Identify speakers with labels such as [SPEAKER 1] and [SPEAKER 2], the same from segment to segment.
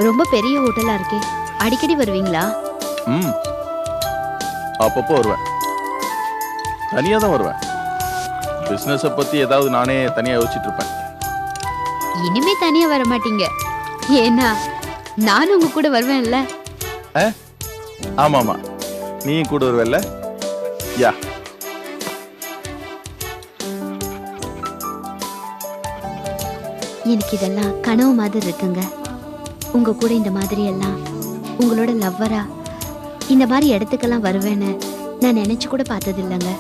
[SPEAKER 1] ரொம்ப பெரிய ஹோட்டலா இருக்கே, அடிக்கடி வருவீங்களா?
[SPEAKER 2] ம், அப்பப்போ வருவேன். தனியா தான் வருவேன். பிசினஸை பத்தி ஏதாவது நானே தனியா யோசிச்சுட்டு இருப்பேன்.
[SPEAKER 1] இனிமே தனியா வர மாட்டீங்க, ஏன்னா நானும் உங்க கூட வருவேன்ல.
[SPEAKER 2] ஆமா ஆமா, நீயும் கூட வருவல்ல? யா.
[SPEAKER 1] எனக்கு இதெல்லாம் கனவு மாதிரி இருக்குங்க. உங்க கூட இந்த மாதிரி எல்லாம், உங்களோட லவ்வரா இந்த மாதிரி இடத்துக்கெல்லாம் வருவேன்னு நான் நினைச்சு கூட பார்த்தது இல்லைங்க.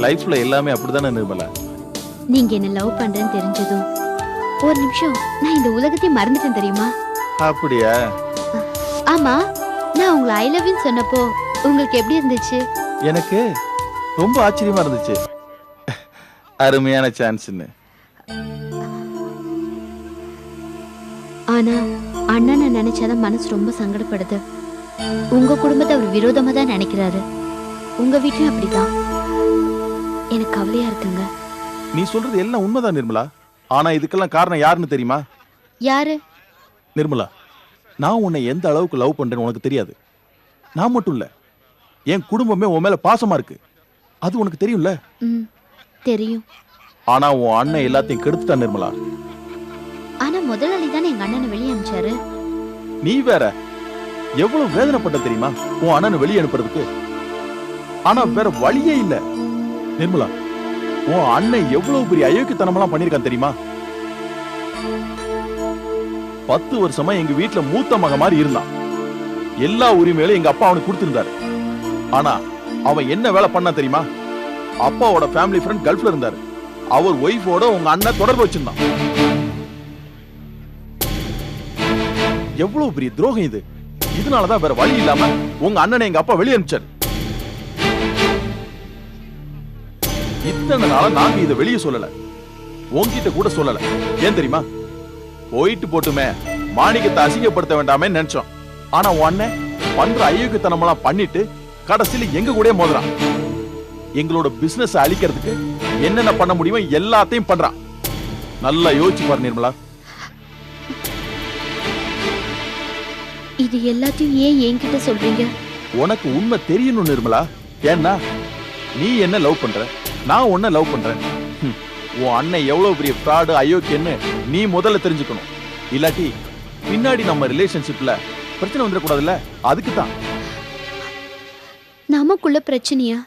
[SPEAKER 2] லைஃப்ல எல்லாமே அப்படிதானே நிர்மலா?
[SPEAKER 1] நீங்க என்ன லவ் பண்றேன்னு தெரிஞ்சதும் ஒரு நிமிஷம் நான் இந்த உலகத்தையும் மறந்துட்டேன் தெரியுமா?
[SPEAKER 2] அப்படியா?
[SPEAKER 1] ஆமா, நான் உங்களை ஐ லவ் யூ சொன்னப்போ உங்களுக்கு எப்படி இருந்துச்சு?
[SPEAKER 2] எனக்கு ரொம்ப ஆச்சரியமா இருந்துச்சு. அருமையான சான்ஸ்னு.
[SPEAKER 1] ஆனா அண்ணனை நினைச்சாதான் மனசு ரொம்ப சங்கடப்படுது. உங்க குடும்பத்தை அவர் விரோதமா தான் நினைக்கிறாரு. உங்க வீட்லயும் அப்படிதான். எனக்கு கவலையா இருக்குங்க.
[SPEAKER 2] நீ சொல்றது எல்லாம் உண்மைதான் நிர்மலா. ஆனா இதுக்கெல்லாம் காரணம் யாருன்னு தெரியுமா?
[SPEAKER 1] யாரு?
[SPEAKER 2] நிர்மலா, நான் உன்னை எந்த அளவுக்கு லவ் பண்றேன்னு உனக்கு தெரியாது. நான் மட்டும் இல்ல, என் குடும்பமே உன் மேல பாசமா இருக்கு. அது உனக்கு தெரியும்ல?
[SPEAKER 1] தெரியும்.
[SPEAKER 2] ஆனா உன் அண்ணன் எல்லாத்தையும் கெடுத்துட்டான் நிர்மலா.
[SPEAKER 1] ஆனா முதலாளி தானே எங்க அண்ணனை வெளியே அனுப்பிச்சாரு.
[SPEAKER 2] நீ வேற எவ்வளவு வேதனைப்பட்ட தெரியுமா உன் அண்ணனை வெளியே அனுப்புறதுக்கு? ஆனா வேற வழியே இல்ல நிர்மலா. உன் அண்ணன் எவ்வளவு பெரிய அயோக்கியத்தனமெல்லாம் பண்ணிருக்கான் தெரியுமா? 10 வருஷமா எங்க வீட்டுல மூத்த மக மாதிரி இருந்தான். எல்லா உரிமையிலும் எங்க அப்பா அவனுக்கு கொடுத்திருந்தாரு. ஆனா அவன் என்ன வேலை பண்ணா தெரியுமா? அப்பாவோட ஃபேமிலி ஃப்ரெண்ட் கல்ஃப்ல இருந்தாரு. அவர் ஒய்ஃபோட உங்க அண்ணன் தொடர்பு வச்சிருந்தான். எவ்வளவு பெரிய துரோகம் இது! இதனாலதான் வேற வழி இல்லாம உங்க அண்ணனை எங்க அப்பா வெளியே அனுப்பிச்சாரு. இத்தனை நாளா நாங்க இதை வெளியே சொல்லல, உன்கிட்ட கூட சொல்லல. ஏன் தெரியுமா? போயிட்டு போட்டுமே, மாணிக்கத்தை அசிங்கப்படுத்த வேண்டாமே நினைச்சோம். ஆனா உன் அண்ணன் பண்ற அயோக்கியத்தனமெல்லாம் பண்ணிட்டு கடைசியில எங்க கூட மோதுறான். எங்களோட பிசினஸ் அழிக்கிறதுக்கு என்னென்ன பண்ண முடியுமோ எல்லாத்தையும் பண்றான். நல்லா யோசிச்சு பாரு நிர்மலா.
[SPEAKER 1] இது எல்லாத்தையும் ஏன் என்கிட்ட சொல்றீங்க?
[SPEAKER 2] உனக்கு உண்மை தெரியணும் நிர்மலா. ஏன்னா நீ என்ன லவ் பண்ற, நான் உன்ன லவ் பண்றேன். உன் அண்ணன் எவ்வளவு பெரிய ஃப்ராடு அயோக்கியன்னு நீ முதல்ல தெரிஞ்சுக்கணும். இல்லாட்டி பின்னாடி நம்ம ரிலேஷன்ஷிப்ல பிரச்சனை வந்துடக்கூடாதுல்ல. அதுக்கு தான்.
[SPEAKER 1] நமக்குள்ள பிரச்சனையா?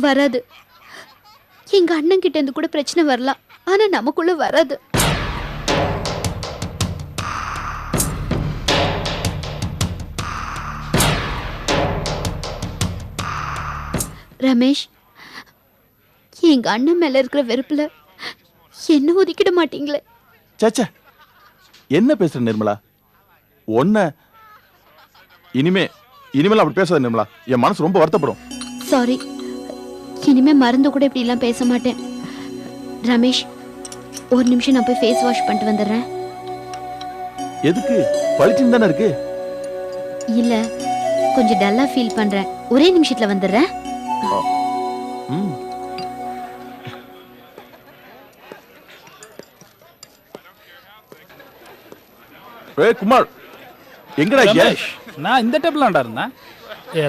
[SPEAKER 1] வராது. எங்க அண்ணன் கிட்ட இருந்து கூட பிரச்சனை வரலாம், ஆனா நமக்குள்ள வராது. ரமேஷ், எங்க அண்ணன் மேல இருக்கிற வெறுப்புல என்ன ஒதுக்கிட மாட்டீங்களே?
[SPEAKER 2] சச்சா, என்ன பேசுற நிர்மலா? ஒன்ன இனிமேல் அப்படி பேசாத நிர்மலா. என் மனசு ரொம்ப வருத்தப்படும்.
[SPEAKER 1] சாரி, இனிமே மறந்து கூட இப்படி எல்லாம் பேச மாட்டேன். ரமேஷ், ஒரு நிமிஷம் நான் போய் ஃபேஸ் வாஷ் பண்ணிட்டு வந்துடுறேன்.
[SPEAKER 2] எதுக்கு? பளிச்சுன்னு தானே இருக்கு.
[SPEAKER 1] இல்ல, கொஞ்சம் டல்லா ஃபீல் பண்றேன். ஒரே நிமிஷத்துல வந்துடுறேன்.
[SPEAKER 2] குமார், எங்கடா?
[SPEAKER 3] ரமேஷ், நான் இந்த டேபிளாண்டா இருந்தேன்.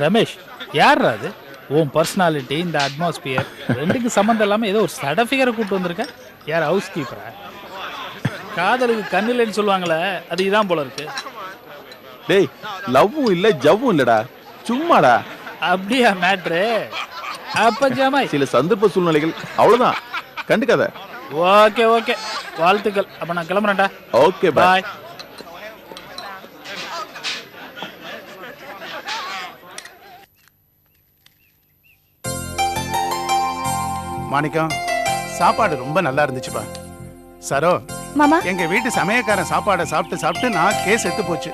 [SPEAKER 3] ரமேஷ், யாரா அது? உன் பர்சனாலிட்டி, இந்த அட்மாஸ்பியர் ரெண்டுக்கு சம்மந்தம் இல்லாமல் ஏதோ ஒரு சட ஃபிகரை கூப்பிட்டு வந்திருக்க. யார்? ஹவுஸ் கீப்பரா? காதலுக்கு கண்ணில்லைன்னு சொல்லுவாங்களே, அது இதான் போல இருக்கு.
[SPEAKER 2] டேய், லவ்வும் இல்ல ஜவ்வும் இல்லடா, சும்மாடா.
[SPEAKER 3] அப்படியா மேட்ரு? அப்ப ஜமாய்
[SPEAKER 2] சில சந்தர்ப்ப சூழ்நிலைகள், அவ்வளவுதான். கண்டுக்காத.
[SPEAKER 3] ஓகே ஓகே, வாழ்த்துக்கள். அப்ப நான் கிளம்புறேன்டா.
[SPEAKER 2] ஓகே, பாய்.
[SPEAKER 4] மாணிக்கம், சாப்பாடு ரொம்ப நல்லா இருந்துச்சுப்பா. சரோ
[SPEAKER 5] மாமா,
[SPEAKER 4] எங்க வீட்டு சமயக்காரன் சாப்பாடை சாப்பிட்டு சாப்பிட்டு நான் கேஸ் எடுத்து போச்சு.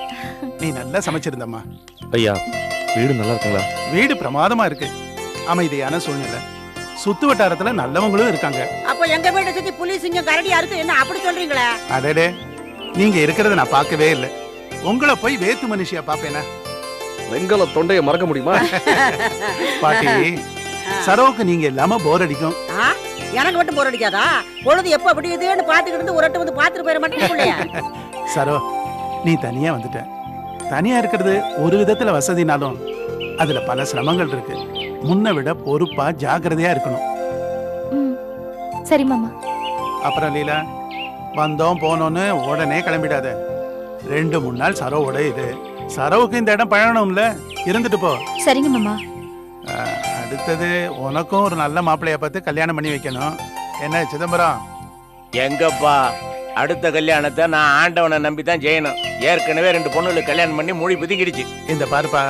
[SPEAKER 4] நீ நல்லா சமைச்சிருந்தம்மா.
[SPEAKER 6] ஐயா, வீடு நல்லா இருக்குங்களா?
[SPEAKER 4] வீடு பிரமாதமா இருக்கு. அமைதியான சூழ்நிலை, சுத்து வட்டாரத்துல நல்லவங்களும் இருக்காங்க.
[SPEAKER 5] அப்ப எங்க வீட்டை சுத்தி புலி சிங்கம் கரடியா இருக்கு, என்ன அப்படி சொல்றீங்களே?
[SPEAKER 4] அடடே, நீங்க இருக்கிறத நான் பார்க்கவே இல்லை. உங்களை போய் வேத்து மனுஷியா பாப்பேனா?
[SPEAKER 6] வெங்கல தொண்டையை மறக்க முடியுமா?
[SPEAKER 4] பாட்டி, சரோவுக்கு நீங்க இல்லாம போர் அடிக்கும்.
[SPEAKER 5] எனக்கு மட்டும் போர் அடிக்காதா? பொழுது எப்ப விடியுதுன்னு பாத்துக்கிட்டு ஒரு வந்து பாத்துட்டு போயிட மாட்டேன்.
[SPEAKER 4] சரோ, நீ தனியா வந்துட்ட. தனியா இருக்கிறது ஒரு விதத்துல வசதினாலும் அதுல பல சிரமங்கள் இருக்கு. முன்ன விட பொறுப்பா ஜாக்கிரதையா இருக்கணும்.
[SPEAKER 1] ம் சரி மாமா.
[SPEAKER 4] அப்புறம் லீலா, வந்தோம் போனோன்னு உடனே கிளம்பிடாத. 2-3 நாள் சரோவோட இது. சரோவுக்கு இந்த இடம் பழகணும்ல, இருந்துட்டு போ.
[SPEAKER 1] சரிங்க மாமா.
[SPEAKER 4] அடுத்தது உனக்கும் ஒரு நல்ல மாப்பிள்ளைய பார்த்து கல்யாணம் பண்ணி வைக்கணும். என்ன சிதம்பரம்?
[SPEAKER 7] எங்கப்பா, அடுத்த கல்யாணத்தை நான் ஆண்டவனை நம்பி தான் செய்யணும். ஏற்கனவே 2 பொண்ணுகளுக்கு கல்யாணம் பண்ணி மொழி பிதுங்கிடுச்சு.
[SPEAKER 4] இந்த பாருப்பா,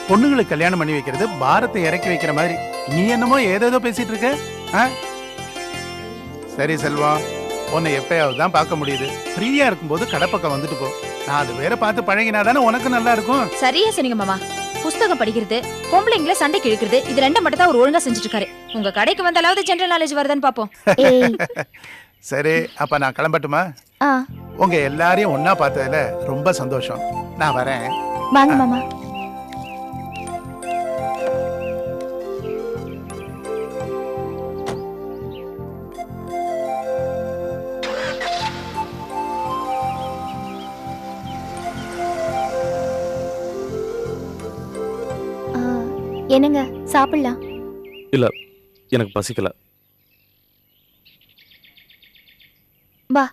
[SPEAKER 4] பொண்ணுங்களுக்கு கல்யாணம் பண்ணி வைக்கிறது பாரத்தை இறக்கி வைக்கிற மாதிரி. நீ என்னமோ ஏதேதோ பேசிட்டு இருக்க. சரி செல்வம், உன்னை எப்பயாவது தான் பார்க்க முடியுது. ஃப்ரீயா இருக்கும்போது கடப்பக்கம் வந்துட்டு போ. 4 பேரை பார்த்து பழகினாதானே உனக்கு நல்லா இருக்கும்.
[SPEAKER 8] சரியா சொன்னீங்க மாமா. புஸ்தகம் படிக்கிறது, பொம்பளைங்களை சண்டைக்கு இழுக்கிறது, இது 2 மட்டும் தான் அவர் ஒழுங்கா செஞ்சுட்டு இருக்காரு. உங்க கடைக்கு வந்தாலாவது ஜெனரல் நாலேஜ் வருதான்னு பாப்போம்.
[SPEAKER 1] ஏய்
[SPEAKER 4] சரி, அப்ப நான் கிளம்பட்டுமா? உங்க எல்லாரையும் ஒன்னா பார்த்ததுல ரொம்ப சந்தோஷம். நான் வரேன்.
[SPEAKER 1] வாங்க மாமா. என்னங்க சாப்பிடலாம்?
[SPEAKER 6] இல்ல, எனக்கு பசிக்கல.
[SPEAKER 1] வா.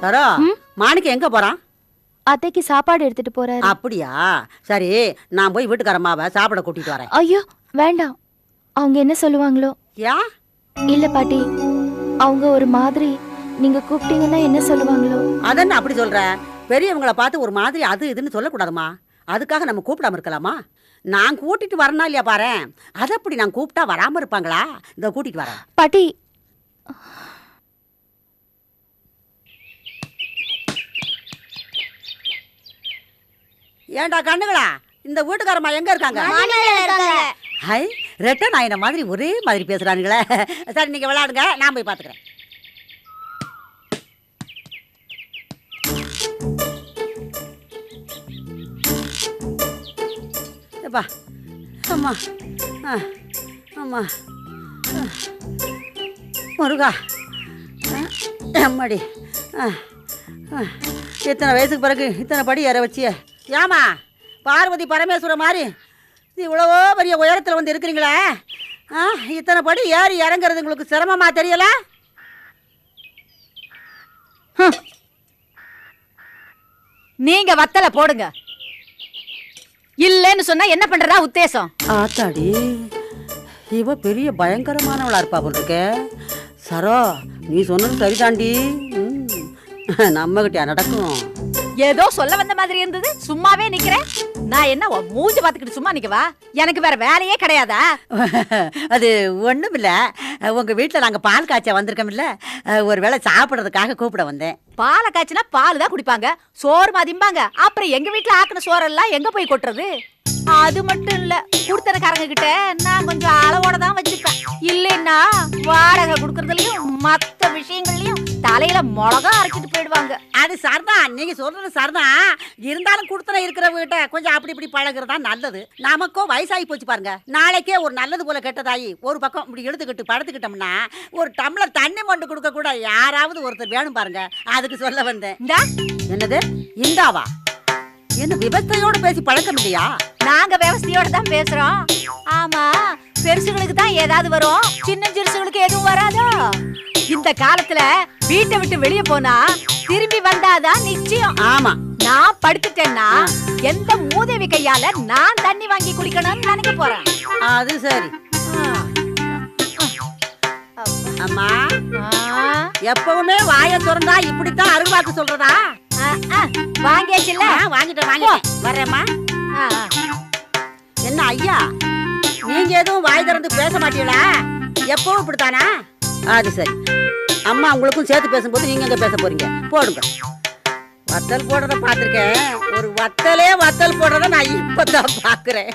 [SPEAKER 5] சரோ, மாணிக்கம் எங்க போறான்?
[SPEAKER 1] அத்தைக்கு சாப்பாடு எடுத்துட்டு போறாரு.
[SPEAKER 5] அப்படியா? சரி, நான் போய் வீட்டுக்காரம்மாவை சாப்பிட கூட்டிட்டு வரேன்.
[SPEAKER 1] ஐயோ வேண்டாம், அவங்க என்ன சொல்லுவாங்களோ.
[SPEAKER 5] யா?
[SPEAKER 1] இல்ல பாட்டி, அவங்க ஒரு மாதிரி, நீங்க கூப்பிட்டீங்கன்னா என்ன சொல்லுவாங்களோ.
[SPEAKER 5] அதென்ன அப்படி சொல்ற? பெரியவங்களை பார்த்து ஒரு மாதிரி அது இதுன்னு சொல்லக்கூடாதுமா. அதுக்காக நம்ம கூப்பிடாம இருக்கலாமா? நான் கூட்டிட்டு வரணும் இல்லையா பாரு. அது அப்படி நான் கூப்பிட்டா வராம இருப்பாங்களா? இந்த கூட்டிட்டு வரேன்.
[SPEAKER 1] பாட்டி
[SPEAKER 5] ஏண்டா கண்ணுங்களா, இந்த வீட்டுக்காரம்மா எங்க இருக்காங்க? ஹை, ரெட்ட நாயின மாதிரி ஒரே மாதிரி பேசுறானுங்களே. சரி, நீங்க விளையாடுங்க, நான் போய் பாத்துக்கிறேன். எப்பா, அம்மா, அம்மா, முருகா, அம்மாடி, இத்தனை வயசுக்கு பிறகு இத்தனை படி ஏற வச்சிய. ஏமா பார்வதி பரமேஸ்வரன் மாதிரி இவ்வளவோ பெரிய உயரத்தில் வந்து இருக்கிறீங்களே, இத்தனை படி ஏறி இறங்குறது உங்களுக்கு சிரமமா தெரியல?
[SPEAKER 8] நீங்க வத்தல போடுங்க, இல்லன்னு சொன்னா என்ன பண்றதா உத்தேசம்?
[SPEAKER 5] ஆத்தாடி, இவ பெரிய பயங்கரமானவளா இருப்பா போல் இருக்க. சரோ, நீ சொன்னது சரிதாண்டி. நம்ம கிட்டயா நடக்கும்?
[SPEAKER 8] ஏதோ சொல்ல வந்த மாதிரி இருந்தது, சும்மாவே நிக்கிறேன். நான் என்ன மூஞ்சி பாத்துக்கிட்டு சும்மா நிக்கவா? எனக்கு வேற வேலையே கிடையாதா?
[SPEAKER 5] அது ஒண்ணும் இல்ல, உங்க வீட்டுல நாங்க பால் காய்ச்ச வந்திருக்கோம்ல, ஒரு வேளை சாப்பிடறதுக்காக கூப்பிட வந்தேன்.
[SPEAKER 8] பாலை காய்ச்சினா பால் தான் குடிப்பாங்க, சோறு மதிம்பாங்க. அப்புறம் எங்க வீட்டுல ஆக்கின சோறெல்லாம் எங்க போய் கொட்டுறது? அது மட்டும் இல்ல, குடுத்தனக்காரங்க கிட்ட நான் கொஞ்சம் அளவோட தான் வச்சுப்பேன். இல்லைன்னா வாடகை கொடுக்கறதுலயும் மத்த விஷயங்கள்லயும் தலையில மிளகா அரைச்சிட்டு போயிடுவாங்க.
[SPEAKER 5] அது சரிதான், நீங்க சொல்றது சரிதான். இருந்தாலும் குடுத்தன இருக்கிறவங்கிட்ட கொஞ்சம் அப்படி இப்படி பழகுறதா நல்லது. நமக்கும் வயசாகி போச்சு பாருங்க. நாளைக்கே ஒரு நல்லது போல கெட்டதாயி ஒரு பக்கம் இப்படி எடுத்துக்கிட்டு படுத்துக்கிட்டோம்னா ஒரு டம்ளர் தண்ணி மொண்டு கொடுக்க கூட யாராவது ஒருத்தர் வேணும் பாருங்க. அதுக்கு சொல்ல வந்தேன்.
[SPEAKER 8] இந்தா.
[SPEAKER 5] என்னது இந்தாவா? என்ன விவசாயோட பேசி பழக்கம் இல்லையா?
[SPEAKER 8] நாங்க விவசாயோட தான் பேசுறோம். ஆமா, பெருசுகளுக்கு தான் ஏதாவது வரும், சின்ன சிறுசுகளுக்கு எதுவும் வராதோ? இந்த காலத்துல வீட்டை விட்டு வெளியே போனா திரும்பி வந்தாதான் நிச்சயம்.
[SPEAKER 5] ஆமா,
[SPEAKER 8] நான் படுத்துட்டேன்னா எந்த மூதேவி கையால நான் தண்ணி வாங்கி குடிக்கணும்னு நினைக்க போறேன்.
[SPEAKER 5] அது சரி. அம்மா, எப்பவுமே வாயை திறந்தா இப்படித்தான் அருள்வாக்கு சொல்றதா?
[SPEAKER 8] வாங்கியாச்சுல்ல?
[SPEAKER 5] வாங்கிட்டேன். வரேம்மா. என்ன ஐயா, நீங்க எதுவும் வாய் திறந்து பேச மாட்டீங்களா? எப்பவும் இப்படித்தானா? அது சரி. அம்மா உங்களுக்கும் சேர்த்து பேசும்போது நீங்க எங்க பேச போறீங்க? போடுங்க. வத்தல் போடுறத பாத்திருக்கேன், ஒரு வத்தல் போடுறத நான் இப்பதான் பாக்குறேன்.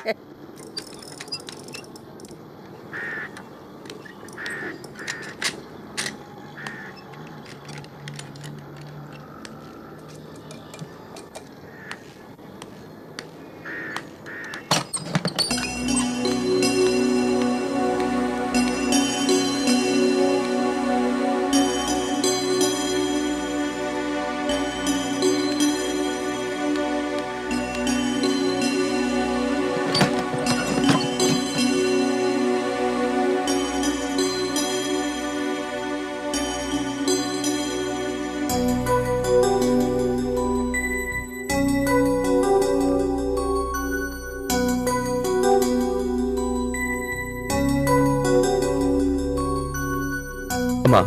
[SPEAKER 6] அம்மா,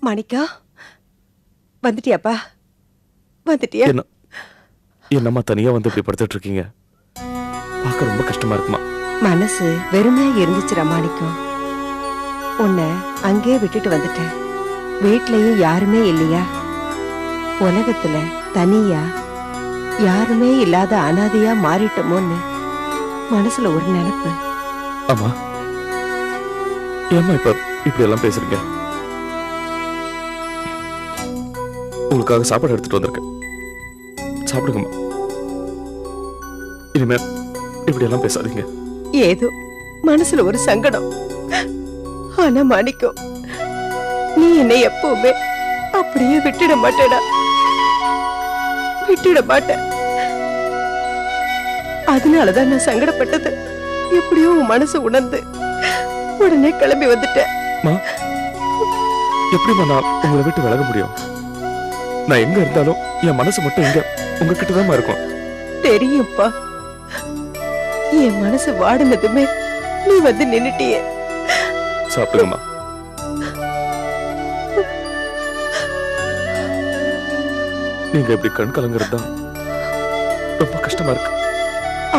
[SPEAKER 9] மாணிக்கா, வந்துட்டியாப்பா? வந்துட்டியா?
[SPEAKER 6] என்னம்மா தனியா வந்து இப்படி படுத்துட்டு இருக்கீங்க? பார்க்க ரொம்ப கஷ்டமா இருக்குமா?
[SPEAKER 9] மனசு வெறுமையா இருந்துச்சுடா மாணிக்கம். உன்னை அங்கே விட்டுட்டு வந்துட்டேன். வீட்லயும் யாருமே இல்லையா? உலகத்துல தனியா யாருமே இல்லாத அனாதையா மாறிட்டோமோன்னு மனசுல ஒரு நினைப்பு.
[SPEAKER 6] அம்மா, ஏம்மா இப்ப இப்படி எல்லாம் பேசுறீங்க? உங்களுக்காக சாப்பாடு எடுத்துட்டு வந்திருக்கேன், சாப்பிடுங்கம்மா. இனிமே இப்படி எல்லாம் பேசாதீங்க.
[SPEAKER 9] ஏதோ மனசுல ஒரு சங்கடம். ஆனா மாணிக்கம், நீ என்னை எப்பவுமே அப்படியே விட்டுட மாட்டேடா, விட்டுட மாட்டேன். அதனாலதான் நான் சங்கடப்பட்டது. எப்படியோ உன் மனசு உணர்ந்து உடனே கிளம்பி வந்துட்டேன்.
[SPEAKER 6] எப்படிமா நான் உங்களை விட்டு விலக முடியும்? நான் எங்க இருந்தாலும் என் மனசு மட்டும் இங்க உங்ககிட்ட தான் இருக்கும்.
[SPEAKER 9] தெரியும்ப்பா, என் மனசு வாடினதுமே நீ வந்து நின்னுட்டியே.
[SPEAKER 6] சாப்பிடுங்கம்மா. நீங்க இப்படி கண் கலங்குறது தான் ரொம்ப கஷ்டமா இருக்கு.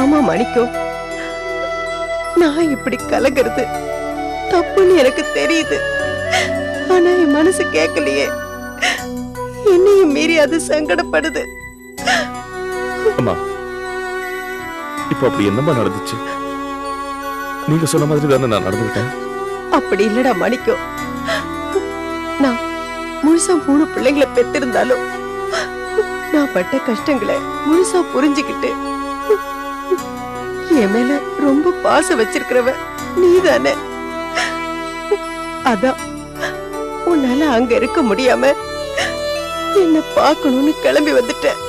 [SPEAKER 9] ஆமா மாணிக்கம், நான் இப்படி கலங்கிறது தப்புன்னு எனக்கு தெரியுது. ஆனா என் மனசு கேட்கலையே, என்னையும் மீறி அது சங்கடப்படுது.
[SPEAKER 6] அம்மா, இப்ப அப்படி என்னமா நடந்துச்சு? நீங்க சொன்ன மாதிரி தானே நான் நடந்துக்கிட்டேன்.
[SPEAKER 9] அப்படி இல்லடா மாணிக்கம், நான் முழுசா 3 பிள்ளைங்களை பெத்திருந்தாலும் நான் பட்ட கஷ்டங்களை முழுசா புரிஞ்சுக்கிட்டு என் மேல ரொம்ப பாசம் வச்சிருக்கிறவ நீதானே. அதான் உன்னால அங்க இருக்க முடியாம என்ன பார்க்கணும்னு கிளம்பி வந்துட்டேன்.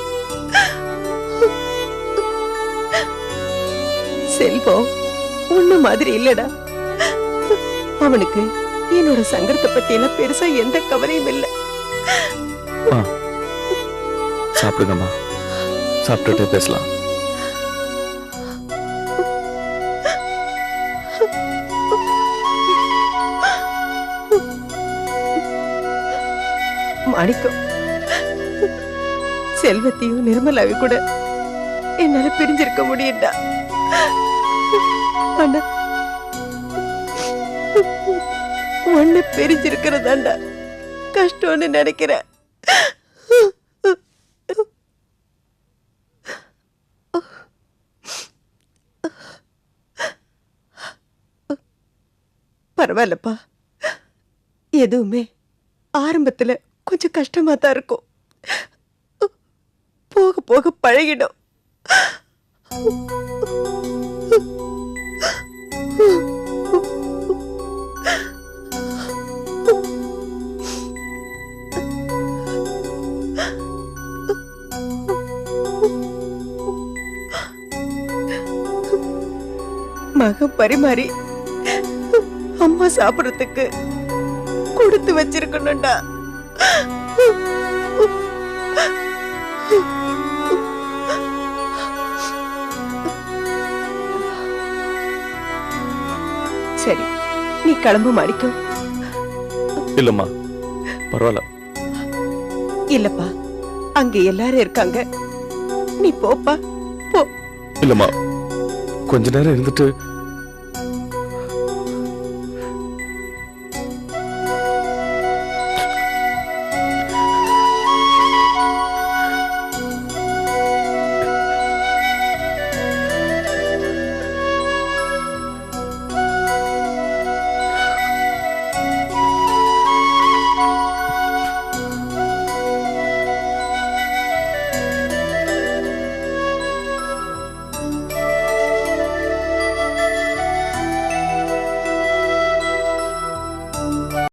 [SPEAKER 9] செல்வம் உன்ன மாதிரி இல்லடா. அவனுக்கு என்னோட சங்கடத்தை பத்தி எல்லாம் பெருசா எந்த கவலையும் இல்லை.
[SPEAKER 6] சாப்பிடுங்கம்மா, சாப்பிட்டுட்டே பேசலாம்.
[SPEAKER 9] மாணிக்கம், செல்வத்தையும் நிர்மலாவை கூட என்னால பிரிஞ்சிருக்க முடியும்டா. ஆனா ஒண்ணு பிரிஞ்சிருக்கிறதாண்டா கஷ்டம்னு நினைக்கிறேன். பரவாயில்லப்பா, எதுவுமே ஆரம்பத்துல கொஞ்சம் கஷ்டமா தான் இருக்கும், போக போக பழகிடும். மகன் பரிமாறி அம்மா சாப்பிடறதுக்கு கொடுத்து வச்சிருக்கணும்டா. சரி, நீ கிளம்பு மாணிக்கம்.
[SPEAKER 6] இல்லம்மா, பரவாயில்ல.
[SPEAKER 9] இல்லப்பா, அங்க எல்லாரும் இருக்காங்க, நீ போப்பா, போ.
[SPEAKER 6] இல்லம்மா, கொஞ்ச நேரம் இருந்துட்டு